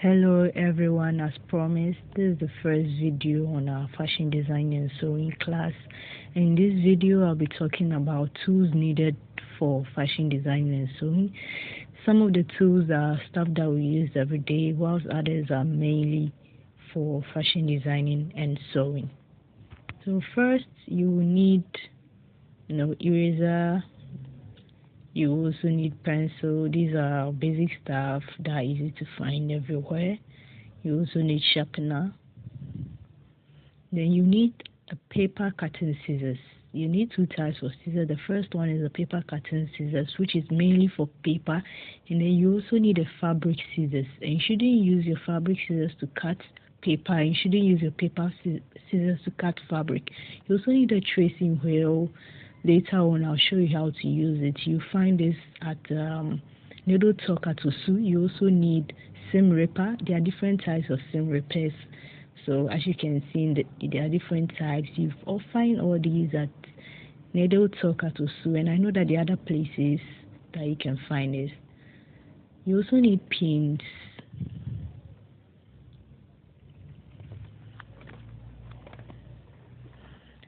Hello everyone, as promised, this is the first video on our fashion design and sewing class. In this video I'll be talking about tools needed for fashion design and sewing. Some of the tools are stuff that we use every day, whilst others are mainly for fashion designing and sewing. So first you will need eraser. You also need pencil. These are basic stuff that are easy to find everywhere. You also need sharpener. Then you need a paper cutting scissors. You need two types of scissors. The first one is a paper cutting scissors, which is mainly for paper. And then you also need a fabric scissors. And you shouldn't use your fabric scissors to cut paper. And you shouldn't use your paper scissors to cut fabric. You also need a tracing wheel. Later on, I'll show you how to use it. You find this at Needle Talker to Sew. You also need seam ripper. There are different types of seam rippers. So as you can see, there are different types. You find all these at Needle Talker to Sew, and I know that the other places that you can find this. You also need pins.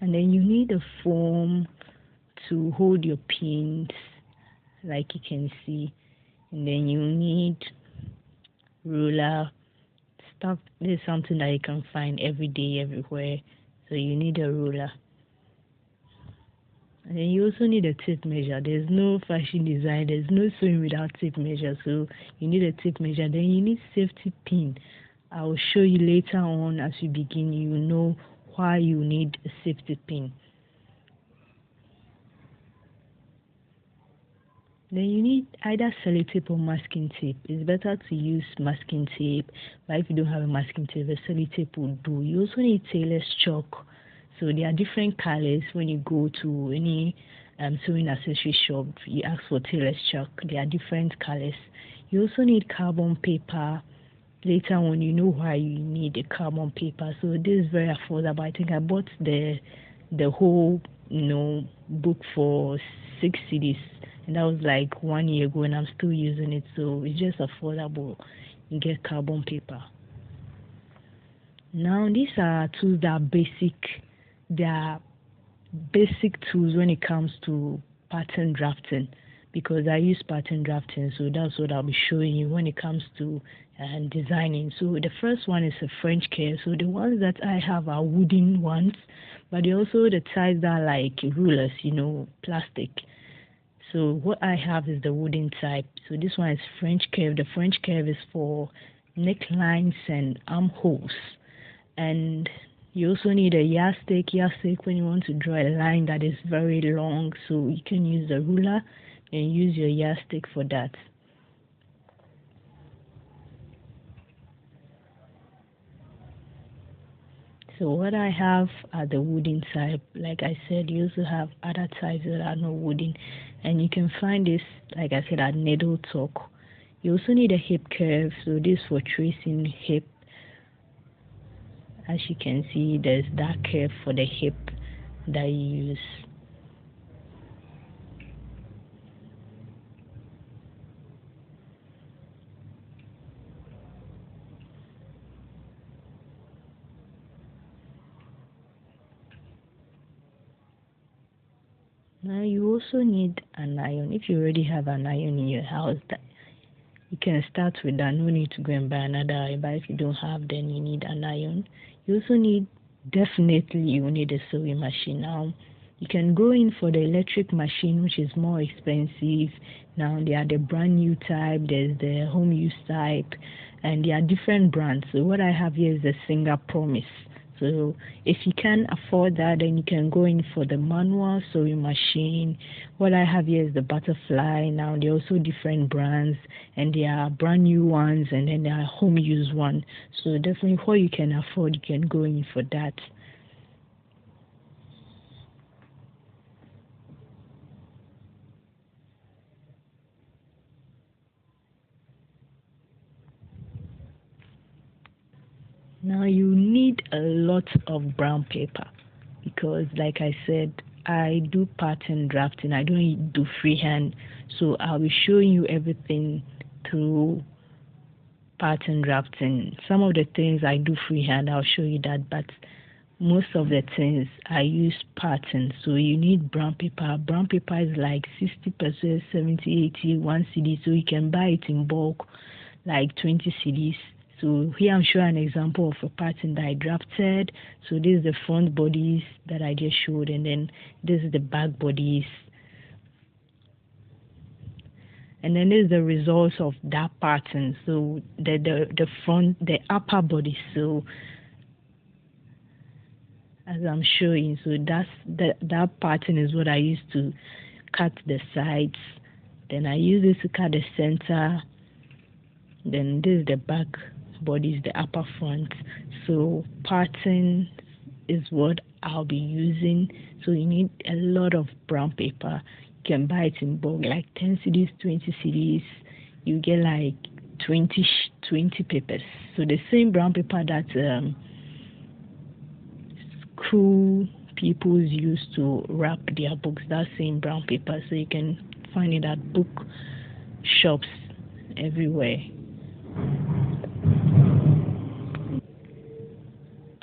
And then you need a foam to hold your pins, like you can see. And then you need ruler. Stuff, this is something that you can find every day, everywhere. So you need a ruler. And then you also need a tape measure. There's no fashion design, there's no sewing without tape measure. So you need a tape measure. Then you need safety pin. I will show you later on as we begin. You know why you need a safety pin. Then you need either sellotape or masking tape. It's better to use masking tape, but if you don't have a masking tape, a sellotape will do. You also need tailor's chalk. So there are different colors. When you go to any sewing accessory shop, you ask for tailor's chalk. There are different colors. You also need carbon paper. Later on, you know why you need a carbon paper. So this is very affordable. I think I bought the whole book for 6 CDs. And that was like 1 year ago, and I'm still using it, so it's just affordable. You get carbon paper. Now, these are tools that are basic. They are basic tools when it comes to pattern drafting, because I use pattern drafting, so that's what I'll be showing you when it comes to designing. So the first one is a French curve. So the ones that I have are wooden ones, but they're also the types that are like rulers, plastic. So what I have is the wooden type. So this one is French curve. The French curve is for necklines and armholes. And you also need a yardstick. Yardstick when you want to draw a line that is very long. So you can use a ruler and use your yardstick for that. So what I have are the wooden type. Like I said, you also have other types that are not wooden. And you can find this, like I said, at Needle Talk. You also need a hip curve. So this for tracing hip. As you can see, there's that curve for the hip that you use. Now you also need an iron. If you already have an iron in your house, you can start with that. No need to go and buy another iron. But if you don't have, then you need an iron. You also need, definitely you need a sewing machine. Now you can go in for the electric machine, which is more expensive. Now there are the brand new type, there's the home use type, and there are different brands. So what I have here is the Singer Promise. So if you can afford that, then you can go in for the manual sewing machine. What I have here is the Butterfly. Now there are also different brands, and there are brand new ones, and then there are home use ones. So definitely what you can afford, you can go in for that. Now you need a lot of brown paper, because like I said, I do pattern drafting. I don't do freehand, so I'll be showing you everything through pattern drafting. Some of the things I do freehand, I'll show you that, but most of the things I use patterns. So you need brown paper. Brown paper is like 60%, 70, 80, 1 CD. So you can buy it in bulk, like 20 CDs. So here I'm showing an example of a pattern that I drafted. So this is the front bodies that I just showed, and then this is the back bodies. And then this is the results of that pattern. So the front, the upper body. So as I'm showing, so that pattern is what I use to cut the sides. Then I use this to cut the center. Then this is the back body, is the upper front. So pattern is what I'll be using. So you need a lot of brown paper. You can buy it in bulk, like 10 CDs, 20 CDs. You get like 20 papers. So the same brown paper that school people use to wrap their books, that same brown paper. So you can find it at book shops everywhere.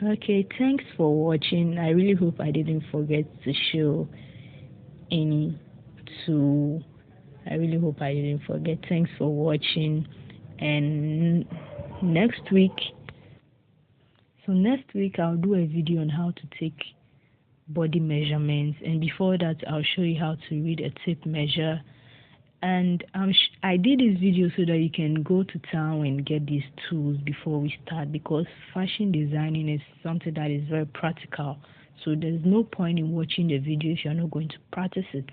Okay, thanks for watching. I really hope I didn't forget to show any tool. I really hope I didn't forget. Thanks for watching. And next week I'll do a video on how to take body measurements, and before that I'll show you how to read a tape measure. And I did this video so that you can go to town and get these tools before we start, because fashion designing is something that is very practical. So there's no point in watching the video if you're not going to practice it.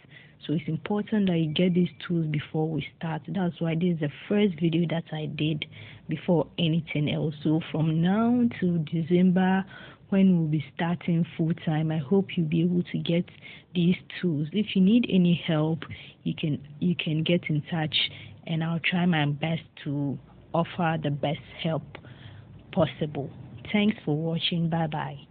So it's important that you get these tools before we start. That's why this is the first video that I did before anything else. So from now to December, when we'll be starting full time, I hope you'll be able to get these tools. If you need any help, you can get in touch, and I'll try my best to offer the best help possible. Thanks for watching. Bye bye.